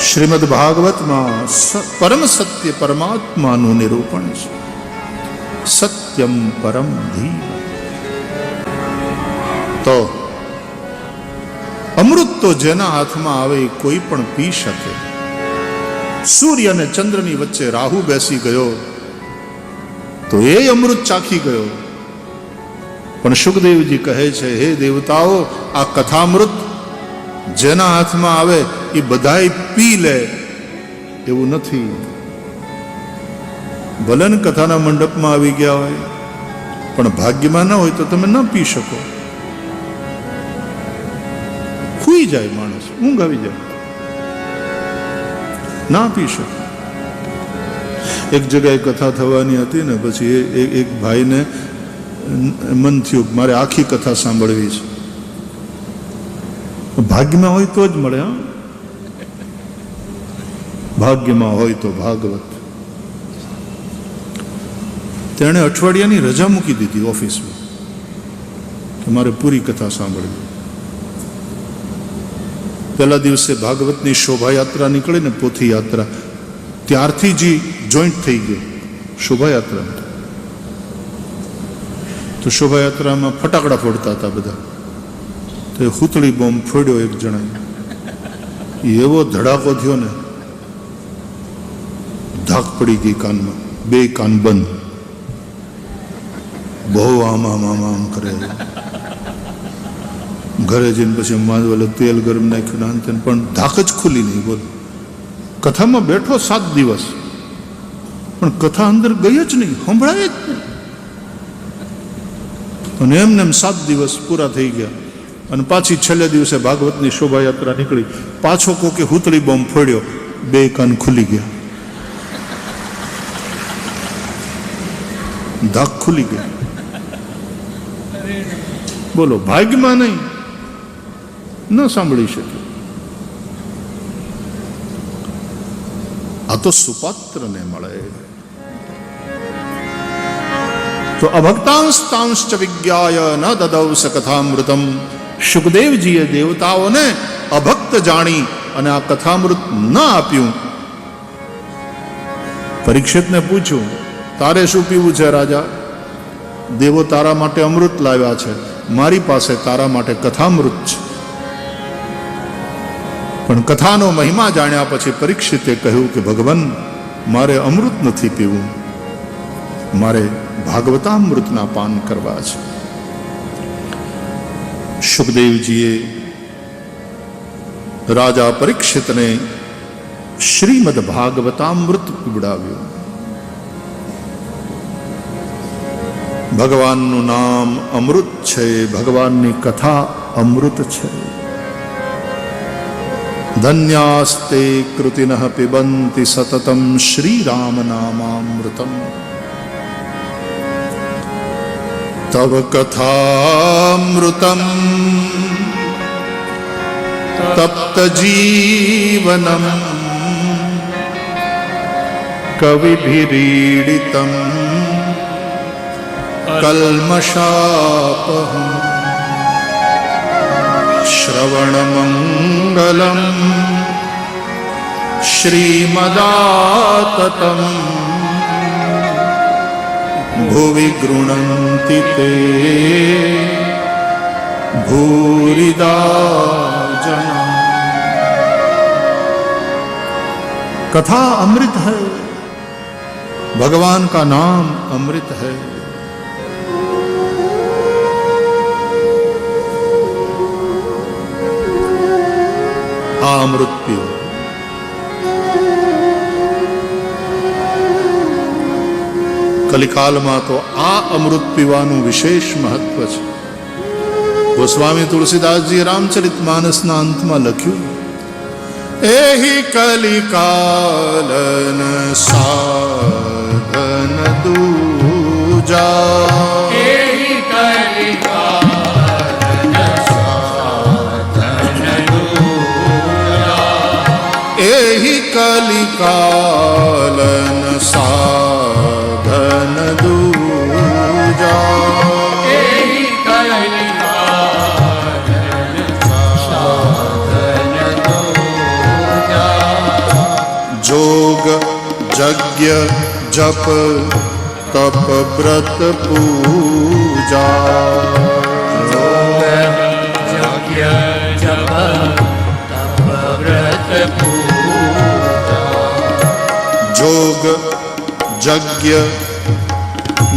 શ્રીમદ ભાગવતમાં પરમ સત્ય પરમાત્માનું નિરૂપણ છે. સત્યમ પરમ ધીમ. તો અમૃત તો જેના હાથમાં આવે એ કોઈ પણ પી શકે. સૂર્ય અને ચંદ્રની વચ્ચે રાહુ બેસી ગયો તો એ અમૃત ચાખી ગયો. પણ સુખદેવજી કહે છે, હે દેવતાઓ, આ કથામૃત જેના હાથમાં આવે એ બધાય પી લે એવું નથી. ભલે ને કથાના મંડપમાં આવી ગયા હોય, પણ ભાગ્યમાં ના હોય તો તમે ન પી શકો. ખુઈ જાય માણસ, ઊંઘ આવી જાય, ના પી શકે. એક જગ્યાએ કથા થવાની હતી ને, પછી એક ભાઈને મન થયું મારે આખી કથા સાંભળવી છે. ભાગ્યમાં હોય તો જ મળે. હા, ભાગ્યમાં હોય તો ભાગવત. તેણે અઠવાડિયાની રજા મૂકી દીધી ઓફિસમાં કે મારે પૂરી કથા સાંભળવી. પહેલા દિવસે ભાગવતની શોભાયાત્રા નીકળી ને, પોથી યાત્રા, ત્યારથી જ જોઈન્ટ થઈ ગયો શોભાયાત્રા. તો શોભાયાત્રામાં ફટાકડા ફોડતા હતા બધા. તો હુતળી બોમ્બ ફોડ્યો એક જણાએ. એવો ધડાકો થયો ને, ધાક પડી ગઈ કાનમાં, બે કાન બંધ. બહુ આમ આમ આમ આમ કરે. ઘરે જઈને પછી માધવાલે તેલ ગરમ નાખ્યું ના અંતે, પણ ધાક જ ખુલી નહીં. બોલ, કથામાં બેઠો 7 દિવસ, પણ કથા અંદર ગઈ જ નહીં, સંભળાય જ નહીં. અને એમને એમ 7 દિવસ પૂરા થઈ ગયા. અને પાછી છેલ્લે દિવસે ભાગવતની શોભાયાત્રા નીકળી, પાછો કોકે હુતળી બોમ્બ ફોડ્યો, બે કાન ખુલી ગયા, ધાક ખુલી ગઈ. બોલો, ભાગ્યમાં નહીં, ન સાંભળી શકે. આ તો સુપાત્રને મળે. તો અભક્તાંસ્તાંશ્ચ વિજ્ઞાય ન દદૌ સ કથામૃતમ. સુખદેવજીએ દેવતાઓને અભક્ત જાણી અને આ કથામૃત ન આપ્યું. પરીક્ષિતને પૂછ્યું, તારે શું પીવું છે રાજા? દેવો તારા માટે અમૃત લાવ્યા છે, મારી પાસે તારા માટે કથામૃત છે. પણ કથાનો મહિમા જાણ્યા પછી પરીક્ષિતે કહ્યું કે ભગવાન, મારે અમૃત નથી પીવું, મારે ભાગવતામૃતના પાન કરવા છે. સુખદેવજીએ રાજા પરીક્ષિતને શ્રીમદ ભાગવતામૃત પીવડાવ્યું. ભગવાનનું નામ અમૃત છે, ભગવાનની કથા અમૃત છે. ધન્યાસ્તે કૃતિનઃ પિબંતિ સતતમ શ્રીરામ નામામૃતમ. તવ કથામૃતમ તપ્ત જીવનમ કવિભિરીડિતમ કલ્મષાપહમ. શ્રવણમંગલમ શ્રીમદાતતમ ભુવિ ગૃણન્તિ તે ભૂરિદા જના. कथा अमृत है, भगवान का नाम अमृत है. आ अमृत पीओ. कलिकालમાં તો આ અમૃત પીવાનું વિશેષ મહત્વ છે. ગોસ્વામી તુલસીદાસજી રામચરિતમાનસના અંતમાં લખ્યું, એહી કલિકાલન સાધન દૂજા. એહી કલિકાલન સાધન દૂજા. એહી કલિકાલન સાધન દૂજા. એહી કલિકાલન સાધન દૂજા. જોગ જગ્ય જપ તપ વ્રત પૂજા યજ્ઞ જપ તપ વ્રત પૂજા જોગ જગ્ય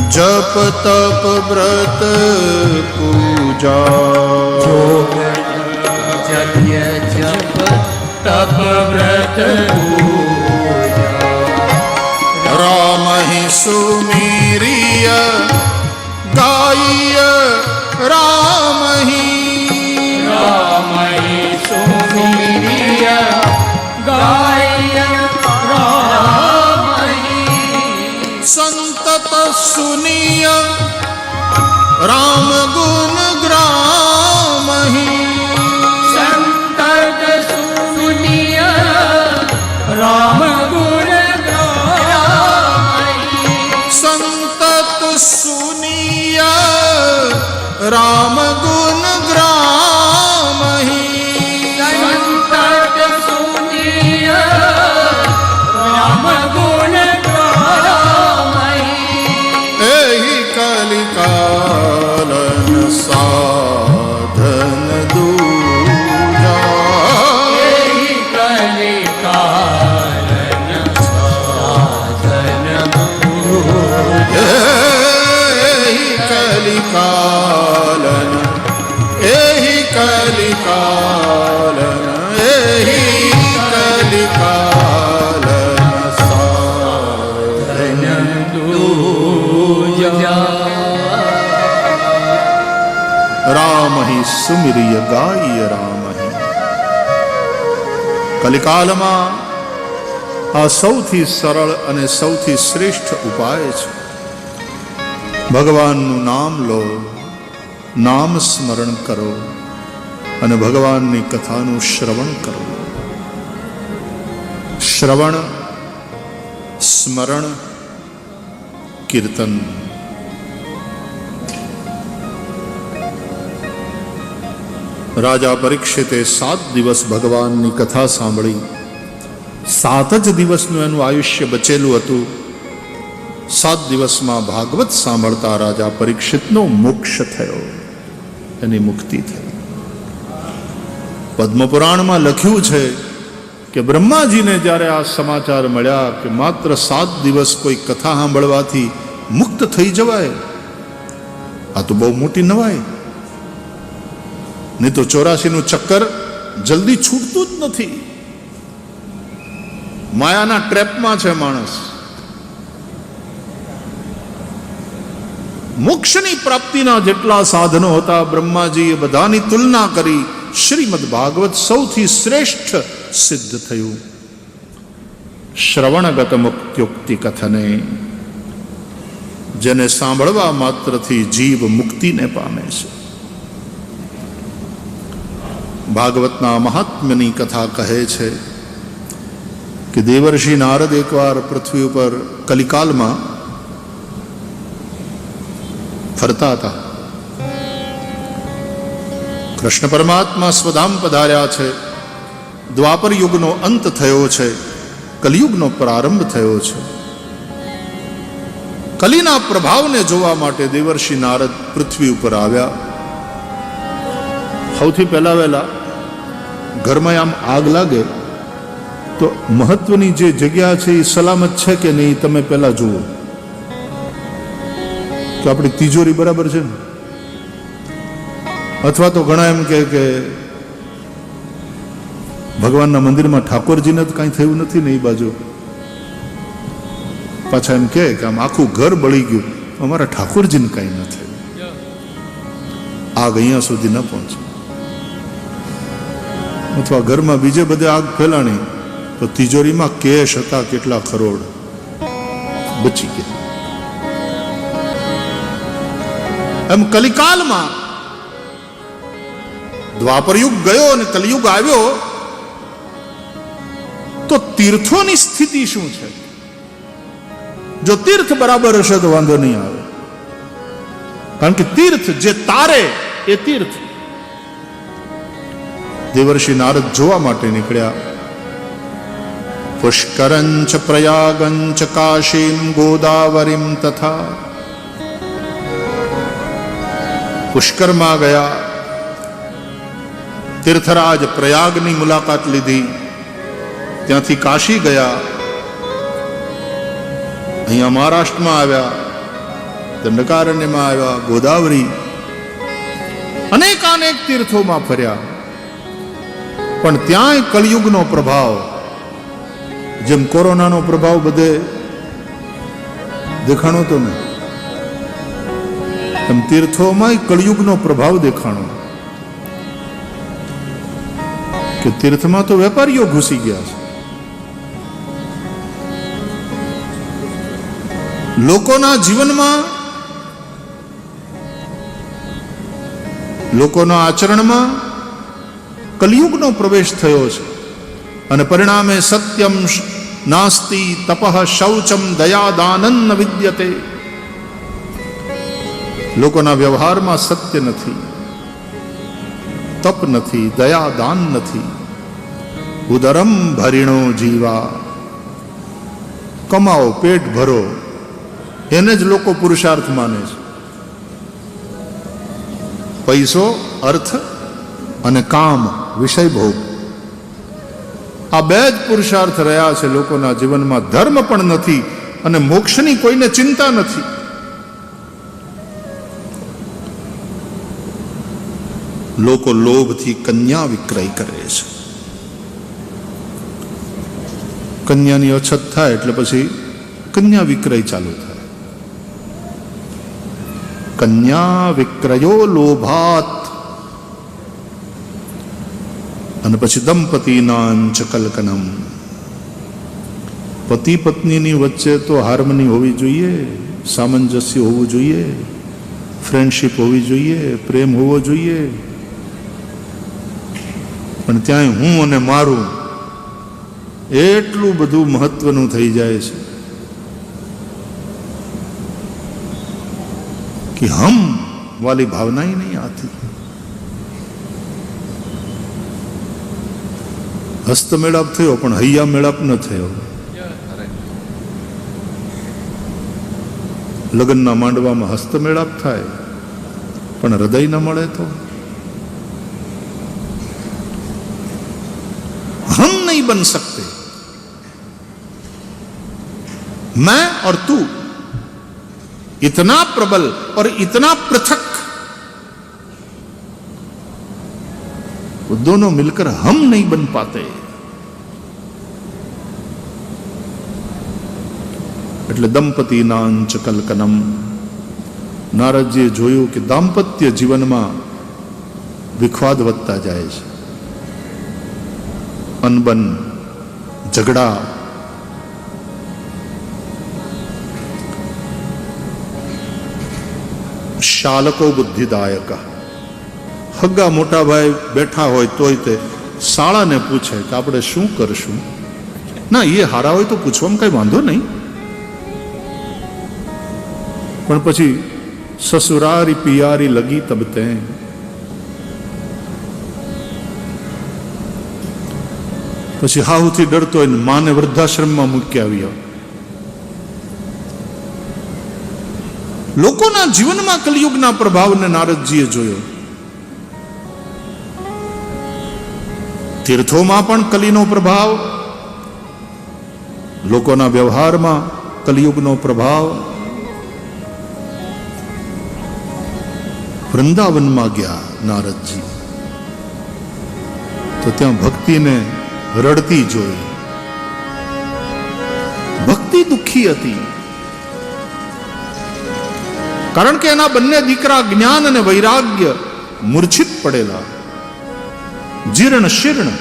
જપ તપ વ્રત પૂજા જોગ યજ્ઞ જપ તપ વ્રત પૂજા રામ હિ સુમીરિય ગાય રામ હિ રામૈ સુમીર્ય ગાય રામૈ સંતત સુનિય રામ ગુણ ગ્રામ હિ સંતત સુનિય રામ ગુણ ગાય સંતત સુનિય રામ ગુણ ગ્રામ હિ સંતત સુનિય રામ ગુણ ગાય એહી કલિકાલન સાધન દૂજા એહી કલિકાલન સાધન એહી કલિકાલન એહી કલિકાલન એહી કલિકાલન સાધન રામ હિ સુમિરિય ગાય રામ હિ કલિકાલમાં આ સૌથી સરળ અને સૌથી શ્રેષ્ઠ ઉપાય છે ભગવાનનું નામ લો નામ સ્મરણ કરો અને ભગવાનની કથાનું શ્રવણ કરો શ્રવણ સ્મરણ કીર્તન રાજા પરીક્ષિતે 7 દિવસ ભગવાનની કથા સાંભળી 7 જ દિવસનું એનું આયુષ્ય બચેલું હતું 7 દિવસમાં ભાગવત સાંભળતા રાજા પરીક્ષિતનો મોક્ષ થયો એની મુક્તિ થઈ પદ્મપુરાણમાં લખ્યું છે કે બ્રહ્માજીને જ્યારે આ સમાચાર મળ્યા કે માત્ર 7 દિવસ કોઈ કથા સાંભળવાથી મુક્ત થઈ જવાય આ તો બહુ મોટી નવાઈ નહીં તો 84 નું ચક્કર જલ્દી છૂટતું જ નથી માયાના ટ્રેપમાં છે માણસ મોક્ષની પ્રાપ્તિના જેટલા સાધનો હતા બ્રહ્માજીએ બધાની તુલના કરી શ્રીમદ ભાગવત સૌથી શ્રેષ્ઠ સિદ્ધ થયું શ્રવણગત મુક્ત્યુક્તિ કથને જેને સાંભળવા માત્રથી જીવ મુક્તિને પામે છે ભાગવતના મહાત્મ્યની કથા કહે છે કે દેવર્ષિ નારદ એકવાર પૃથ્વી ઉપર કલિકાલમાં ફરતા હતા કૃષ્ણ પરમાત્મા સ્વધામ પધાર્યા છે દ્વાપર યુગનો અંત થયો છે કલિયુગનો પ્રારંભ થયો છે કલિના પ્રભાવને જોવા માટે દેવર્ષિ નારદ પૃથ્વી ઉપર આવ્યા સૌથી પહેલા વહેલા ઘરમાં આમ આગ લાગે તો મહત્વની જે જગ્યા છે એ સલામત છે કે નહીં તમે પહેલા જુઓ કે આપણી તિજોરી બરાબર છે ને અથવા તો ઘણા એમ કે ભગવાનના મંદિરમાં ઠાકોરજીને જ કાંઈ થયું નથી ને એ બાજુ પાછા એમ કે આમ આખું ઘર બળી ગયું અમારા ઠાકોરજીને કાંઈ ન થયું આગ અહીંયા સુધી ન પહોંચે અથવા ઘરમાં બીજે બધે આગ ફેલાણી તો તિજોરીમાં કેશ હતા કેટલા કરોડ બચી ગયા એમ કલિકાલમાં દ્વાપર યુગ ગયો અને કલિયુગ આવ્યો તો તીર્થોની સ્થિતિ શું છે જો તીર્થ બરાબર હશે તો વાંધો નહીં આવે કારણ કે તીર્થ જે તારે એ તીર્થ દેવર્ષિ નારદ જોવા માટે નીકળ્યા પુષ્કરંચ પ્રયાગંચ કાશીમ ગોદાવરીમ તથા. પુષ્કરમાં ગયા, તીર્થરાજ પ્રયાગની મુલાકાત લીધી, ત્યાંથી કાશી ગયા, અહીંયા મહારાષ્ટ્રમાં આવ્યા, દંડકારણ્યમાં આવ્યા, ગોદાવરી, અનેકાનેક તીર્થોમાં ફર્યા. પણ ત્યાંય કળિયુગનો પ્રભાવ, જેમ કોરોનાનો પ્રભાવ બધે દેખાણો તો ને, એમ તીર્થોમાં કળિયુગનો પ્રભાવ દેખાણો. કે તીર્થમાં તો વેપારીઓ ઘૂસી ગયા છે, લોકોના જીવનમાં, લોકોના આચરણમાં કલિયુગનો પ્રવેશ થયો છે. અને પરિણામે સત્યમ નાસ્તિ તપઃ શૌચમ દયાદાનન વિદ્યતે. લોકોના વ્યવહારમાં સત્ય નથી, તપ નથી, દયાદાન નથી. ઉદરમ ભરીણો જીવા, કમાઓ, પેટ ભરો, એને જ લોકો પુરુષાર્થ માને છે. પૈસો, અર્થ અને કામ, વિષય ભોગ, આ બે જ પુરુષાર્થ રહ્યા છે લોકોના જીવનમાં. ધર્મ પણ નથી અને મોક્ષની કોઈને ચિંતા નથી. લોકો લોભથી કન્યા વિક્રય કરે છે. કન્યાની અછત થાય એટલે પછી કન્યા વિક્રય ચાલુ થાય. કન્યા વિક્રયો લોભાત. અને પછી દંપતીનાંચ કલ્કનમ. પતિ પત્નીની વચ્ચે તો હાર્મની હોવી જોઈએ, સામંજસ્ય હોવું જોઈએ, ફ્રેન્ડશીપ હોવી જોઈએ, પ્રેમ હોવો જોઈએ. પણ ત્યાં હું અને મારું એટલું બધું મહત્વનું થઈ જાય છે कि हम वाली भावना ही नहीं आती. હસ્ત મેળાપ થયો પણ હૈયા મેળાપ ન થયો. લગ્નના માંડવામાં હસ્ત મેળાપ થાય પણ હૃદય ન મળે તો हम नहीं बन सकते. मैं और तू इतना प्रबल और इतना पृथक, वो दोनों मिलकर हम नहीं बन पाते. એટલે દંપતીનાંચ કલ્કનમ. નારદજીએ જોયું કે દાંપત્ય જીવનમાં વિખવાદ વધતા જાય છે. અનબન, ઝઘડા, શાલકો બુદ્ધિદાયક. હગ્ગા મોટા ભાઈ બેઠા હોય તોય તે શાળાને પૂછે કે આપણે શું કરશું. ના, એ હારા હોય તો પૂછવામાં કઈ વાંધો નહીં, પણ પછી સસુરારી પિયારી લગી તબ તે. પછી હાહુથી ડરતો હોય ને માને વૃદ્ધાશ્રમમાં મૂકી આવ્યા. લોકોના જીવનમાં કલિયુગના પ્રભાવને નારદજીએ જોયો. તીર્થોમાં પણ કલિનો પ્રભાવ, લોકોના વ્યવહારમાં કલિયુગનો પ્રભાવ. વૃંદાવનમાં ગયા નારદજી તો ત્યાં ભક્તિને રડતી જોઈ. ભક્તિ દુઃખી હતી કારણ કે એના બંને દીકરા જ્ઞાન અને વૈરાગ્ય મૂર્છિત પડેલા, જીર્ણ શીર્ણ,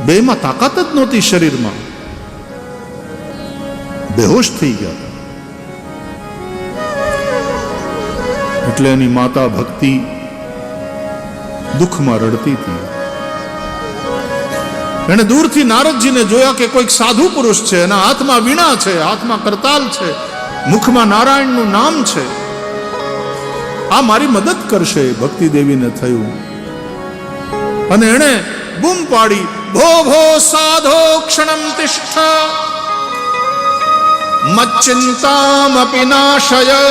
બેમાં તાકાત જ નહોતી શરીરમાં, બેહોશ થઈ ગયા. એટલે એની માતા ભક્તિ દુઃખમાં રડતી હતી. એને દૂરથી નારદજીને જોયા કે કોઈક સાધુ પુરુષ છે, એના હાથમાં વીણા છે, હાથમાં કરતાલ છે, મુખમાં નારાયણનું નામ છે, આ મારી મદદ કરશે. ભક્તિ દેવીને થયું અને એણે બૂમ પાડી, ભો ભો સાધો ક્ષણમ તિષ્ઠ મચ્ચિંતામપિ નાશય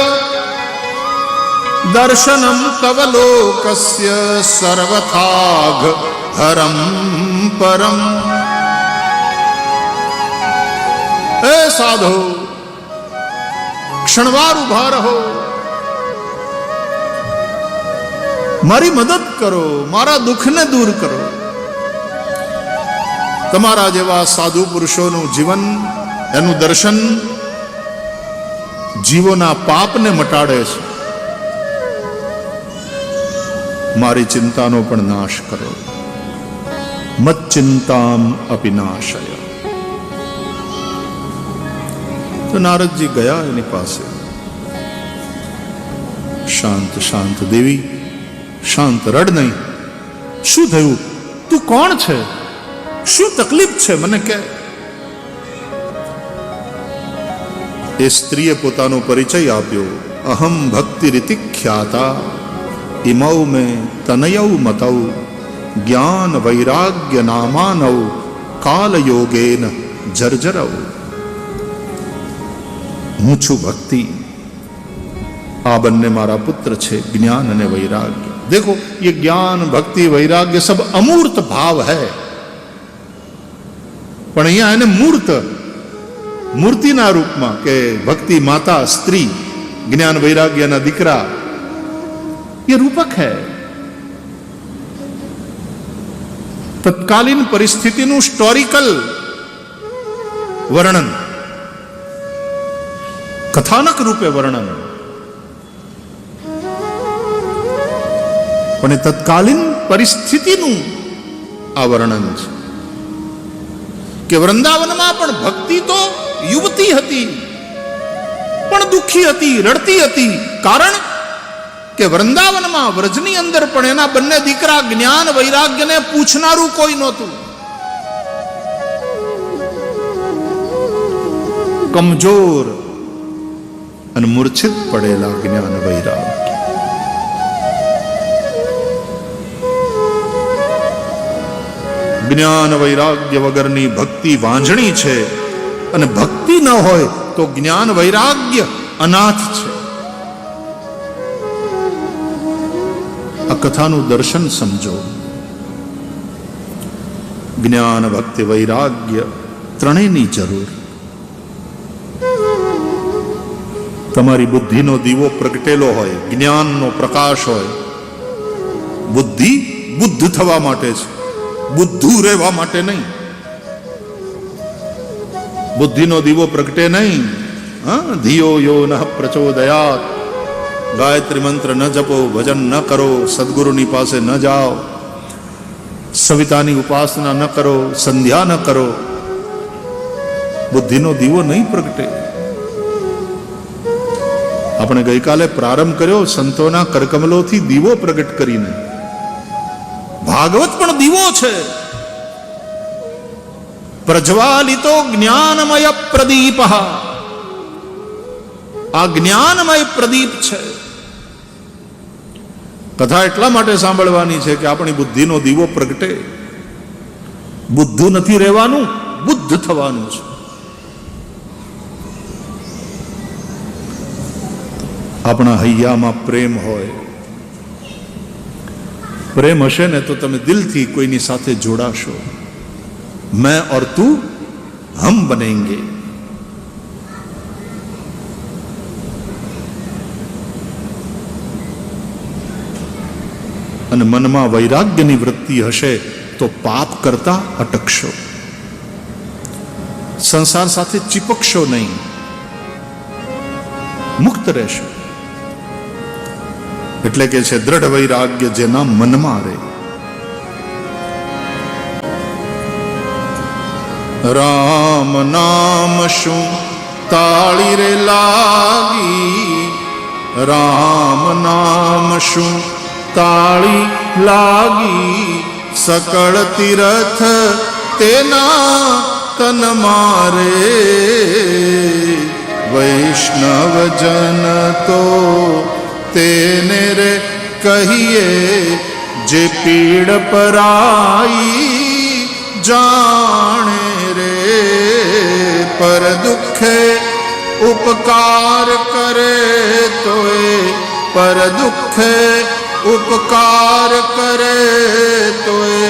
દર્શનમ તવ લોકસ્ય સર્વથાઘ હરમ પરમ. એ સાધો, ક્ષણવાર ઉભા રહો, મારી મદદ કરો, મારા દુઃખને દૂર કરો. તમારા જેવા સાધુ પુરુષોનું જીવન, એનું દર્શન જીવોના પાપને મટાડે છે. મારી ચિંતાનો પણ નાશ કરો. મચ્ચિંતામ અપિ નાશય. તો નારદજી ગયા એની પાસે. શાંત શાંત દેવી, શાંત, રડ નહીં. શું થયું? તું કોણ છે? શું તકલીફ છે? મને કહે. એ સ્ત્રીએ પોતાનો પરિચય આપ્યો. અહમ ભક્તિ રીતિ ખ્યાતા ઇમૌ મેં તનયૌ મતૌ જ્ઞાન વૈરાગ્ય નામાનૌ કાલ યોગેન જર્જરૌ. હું છું ભક્તિ, આ બંને મારા પુત્ર છે, જ્ઞાન અને વૈराग्य. देखो ये ज्ञान भक्ति वैराग्य सब अमूर्त भाव है, પણ અહીંયા એને મૂર્ત, મૂર્તિના રૂપમાં કે ભક્તિ માતા, સ્ત્રી, જ્ઞાન વૈરાગ્યના દીકરા, ये रूपक है. તત્કાલીન પરિસ્થિતિનું સ્ટોરિકલ વર્ણન, કથાનક રૂપે વર્ણન. પણ એ તત્કાલીન પરિસ્થિતિનું આ વર્ણન છે કે વૃંદાવનમાં પણ ભક્તિ તો યુવતી હતી, પણ દુઃખી હતી, રડતી હતી. કારણ કે વૃંદાવનમાં, વ્રજની અંદર પણ એના બંને દીકરા જ્ઞાન વૈરાગ્યને પૂછનારું કોઈ નહોતું. કમજોર અને મૂર્છિત પડેલા જ્ઞાન વૈરાગ્ય. જ્ઞાન વૈરાગ્ય વગરની ભક્તિ વાંજણી છે, અને ભક્તિ ન હોય તો જ્ઞાન વૈરાગ્ય અનાથ છે. આ કથાનું દર્શન સમજો. જ્ઞાન ભક્તિ વૈરાગ્ય ત્રણેયની જરૂર. તમારી બુદ્ધિનો દીવો પ્રગટેલો હોય, જ્ઞાનનો પ્રકાશ હોય. બુદ્ધિ બુદ્ધ થવા માટે છે, બુદ્ધુ રહેવા માટે નહીં. બુદ્ધિનો દીવો પ્રગટે નહીં. ધિયો યો ન પ્રચોદયાત. ગાયત્રી મંત્ર ન જપો, ભજન ન કરો, સદગુરુની પાસે ન જાઓ, સવિતાની ઉપાસના ન કરો, સંધ્યા ન કરો, બુદ્ધિનો દીવો નહીં પ્રગટે. આપણે ગઈકાલે પ્રારંભ કર્યો સંતોના કરકમલોથી દીવો પ્રગટ કરીને. ભાગવત પણ દીવો છે. પ્રજ્વાલિતો જ્ઞાનમય પ્રદીપ. આ જ્ઞાનમય પ્રદીપ છે. કથા એટલા માટે સાંભળવાની છે કે આપણી બુદ્ધિનો દીવો પ્રગટે. બુદ્ધુ નથી રહેવાનું, બુદ્ધ થવાનું છે. આપણા હૈયામાં પ્રેમ હોય, પ્રેમ હશે ને તો તમે દિલથી કોઈની સાથે જોડાશો. मैं और तू हम बनेंगे. અને મનમાં વૈરાગ્યની વૃત્તિ હશે તો પાપ કરતા અટકશો, સંસાર સાથે ચીપકશો નહીં, મુક્ત રહેશો. એટલે કે છે દ્રઢ વૈરાગ્ય જેના મનમાં રહે. રામ નામ શું તાળી રે લાગી, રામ નામ શું તાળી લાગી, સકળ તીરથ તેના તન મારે, વૈષ્ણવ જન તો તેને રે કહીએ, જે પીડ પરાઈ જાણે રે પર દુઃખે ઉપકાર કરે તોય પર દુઃખે ઉપકાર કરે તોય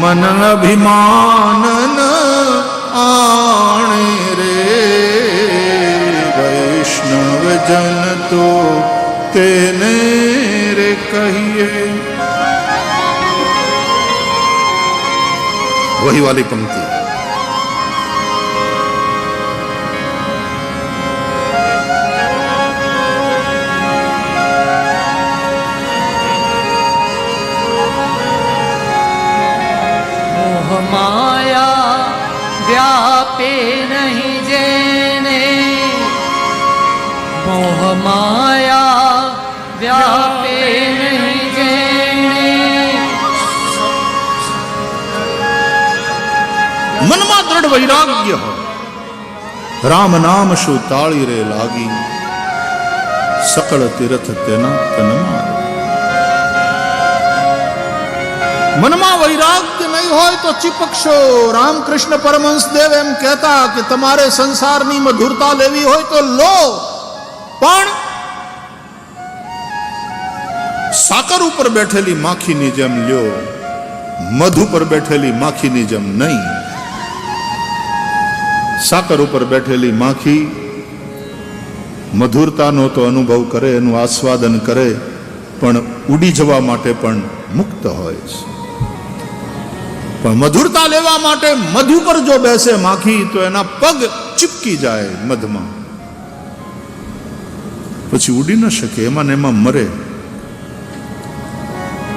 મન અભિમાન ન આણે રે વૈષ્ણવ જન તો તેને રે કહીએ. वही वाली पंक्ति. मोह माया व्यापे नहीं जेने, मोह माया व्यापे नहीं जेने. મનમાં દ્રઢ વૈરાગ્ય હોય, રામ નામ શું તાળી રે લાગી, સકળ તીર્થ તેના તનમાં. મનમાં વૈરાગ્ય નહીં હોય તો ચીપકશો. રામકૃષ્ણ પરમહંસ દેવ એમ કહેતા કે તમારે સંસારની મધુરતા લેવી હોય તો લો, પણ સાકર ઉપર બેઠેલી માખીની જેમ લ્યો, મધુ પર બેઠેલી માખીની જેમ નહીં. સાકર ઉપર બેઠેલી માખી મધુરતાનો તો અનુભવ કરે, એનું આસ્વાદન કરે, પણ ઉડી જવા માટે પણ મુક્ત હોય છે. પણ મધુરતા લેવા માટે મધુ પર જો બેસે માખી તો એના પગ ચીપકી જાય મધમાં, પછી ઉડી ન શકે, એમાં ને એમાં મરે.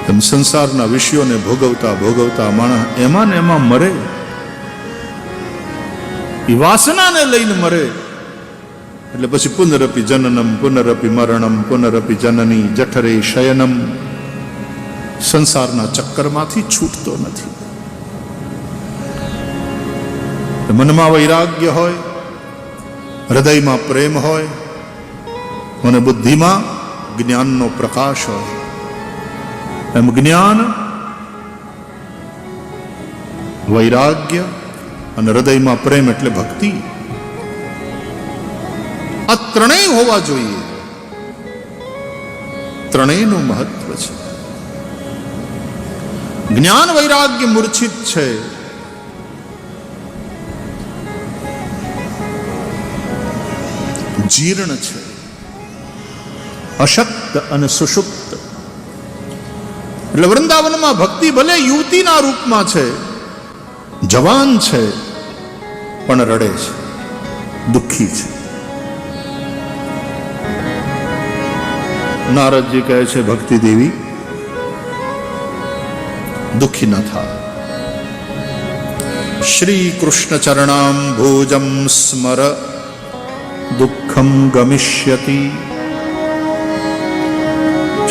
તેમ સંસારના વિષયોને ભોગવતા ભોગવતા માણસ એમાં ને એમાં મરે, એ વાસનાને લઈને મરે. એટલે પછી પુનરપી જનનમ પુનરપી મરણમ પુનરપી જનની જઠરે શયનમ, સંસારના ચક્કરમાંથી છૂટતો નથી. મનમાં વૈરાગ્ય હોય, હૃદયમાં પ્રેમ હોય અને બુદ્ધિમાં જ્ઞાનનો પ્રકાશ હોય. એમ જ્ઞાન, વૈરાગ્ય અને હૃદયમાં પ્રેમ એટલે ભક્તિ. આ ત્રણેય હોવા જોઈએ. ત્રણેયનું મહત્વ છે. જ્ઞાન વૈરાગ્ય મૂર્છિત છે, જીર્ણ છે, અશક્ત અને સુષુપ્ત. એટલે વૃંદાવનમાં ભક્તિ ભલે યુવતીના રૂપમાં છે, જવાન છે, પણ રડે છે, દુઃખી છે. નારદજી કહે છે ભક્તિ દેવી દુઃખી ન થાય. શ્રી કૃષ્ણ ચરણામ ભોજમ સ્મર દુઃખમ ગમિષ્યતિ.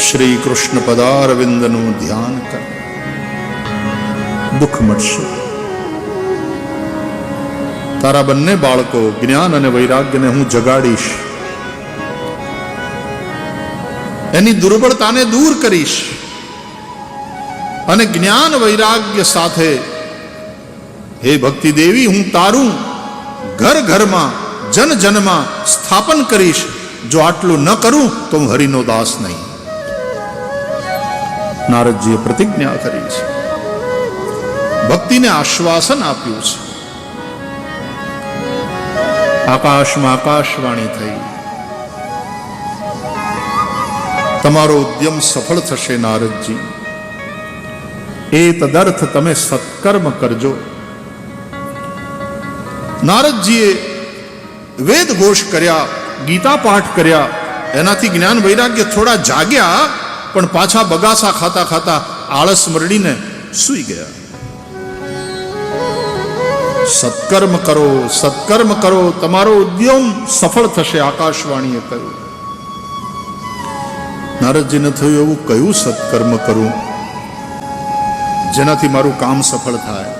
શ્રી કૃષ્ણ પદારવિંદનું ધ્યાન કર, દુઃખ મળશે. તારા બંને બાળકો જ્ઞાન અને વૈરાગ્યને હું જગાડીશ, એની દુર્બળતાને દૂર કરીશ, અને જ્ઞાન વૈરાગ્ય સાથે હે ભક્તિ દેવી હું તારું ઘર ઘરમાં જન જનમાં સ્થાપન કરીશ. જો આટલું ન કરું તો હું હરિનો દાસ નહીં. નારદજીએ પ્રતિજ્ઞા કરી છે, ભક્તિને આશ્વાસન આપ્યું છે. આકાશમાં આકાશવાણી થઈ, તમારો ઉદ્યમ સફળ થશે નારદજી. એ તદર્થ તમે સત્કર્મ કરજો. નારદજીએ વેદ ઘોષ કર્યા, ગીતા પાઠ કર્યા, એનાથી જ્ઞાન વૈરાગ્ય થોડા જાગ્યા, પણ પાછા બગાસા ખાતા ખાતા આળસ મરડીને સૂઈ ગયા. સત્કર્મ કરો, સત્કર્મ કરો, તમારો ઉદ્યમ સફળ થશે, આકાશવાણીએ કહ્યું. નારદજીને થયું એવું કયું સત્કર્મ કરું જેનાથી મારું કામ સફળ થાય.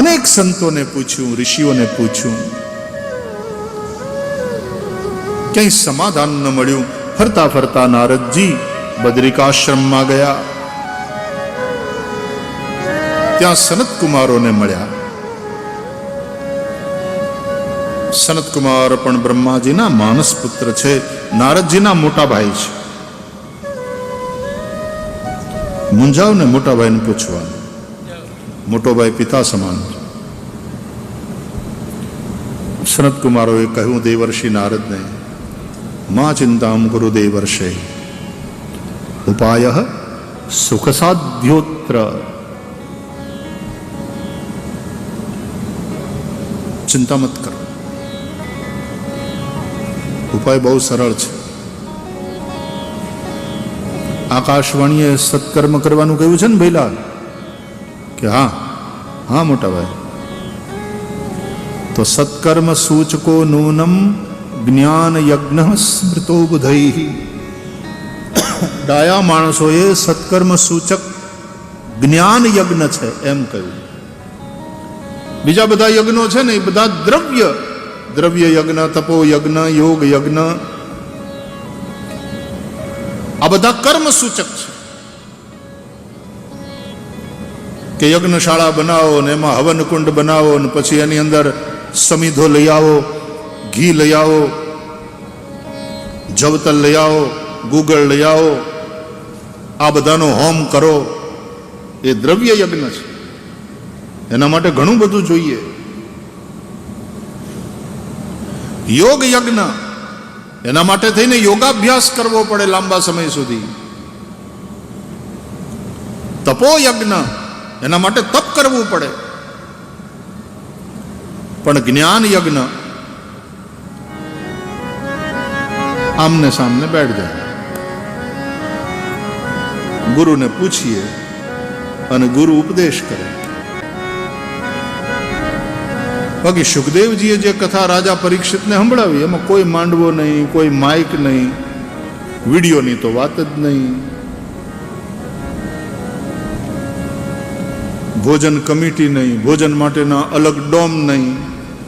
અનેક સંતોને પૂછ્યું, ઋષિઓને પૂછ્યું, ક્યાંય સમાધાન ન મળ્યું. ફરતા ફરતા નારદજી બદ્રિકાશ્રમમાં ગયા. ત્યાં સનત કુમારોને મળ્યા. સનત કુમાર પણ બ્રહ્માજીના માનસ પુત્ર છે, નારદજીના મોટા ભાઈ છે. મુંજાવને મોટા ભાઈને પૂછવાનું, મોટો ભાઈ પિતા સમાન છે. સનત કુમારોએ કહ્યું દેવર્ષિ નારદને, મા ચિંતામ ગુરુ દેવર્ષે ઉપાય સુખ સાધ્યોત્ર. ચિંતા મત કરો, ઉપાય બહુ સરળ છે. આકાશવાણીએ સત્કર્મ કરવાનું કહ્યું છે ને ભઈલા, કે હા હા મોટા ભાઈ, તો સત્કર્મ સૂચકો નૂનમ જ્ઞાન યજ્ઞ સ્મૃતો બુધૈ. ડાયા માણસોએ સત્કર્મ સૂચક જ્ઞાન યજ્ઞ છે એમ કહ્યું. બીજા બધા યજ્ઞો છે ને એ બધા દ્રવ્ય યજ્ઞ, તપો યજ્ઞ, યોગ યજ્ઞ, આ બધા કર્મ સૂચક છે. કે યજ્ઞશાળા બનાવો ને એમાં હવન કુંડ બનાવો ને પછી એની અંદર સમિધો લઈ આવો, ઘી લઈ આવો, જવતલ લઈ આવો, ગુગળ લઈ આવો, આ બધાનો હોમ કરો. એ દ્રવ્ય યજ્ઞ છે. એના માટે ઘણું બધું જોઈએ. યોગ યજ્ઞ, એના માટે થઈને યોગાભ્યાસ કરવો પડે લાંબા સમય સુધી. તપો યજ્ઞ, એના માટે તપ કરવું પડે. પણ જ્ઞાન યજ્ઞ આમને સામને બેઠ જાય, ગુરુને પૂછીએ અને ગુરુ ઉપદેશ કરે. બાકી સુખદેવજીએ જે કથા રાજા પરીક્ષિતને સંભળાવી એમાં કોઈ માંડવો નહીં, કોઈ માઇક નહીં, વિડીયોની તો વાત જ નહીં, ભોજન કમિટી નહીં, ભોજન માટેના અલગ ડોમ નહીં.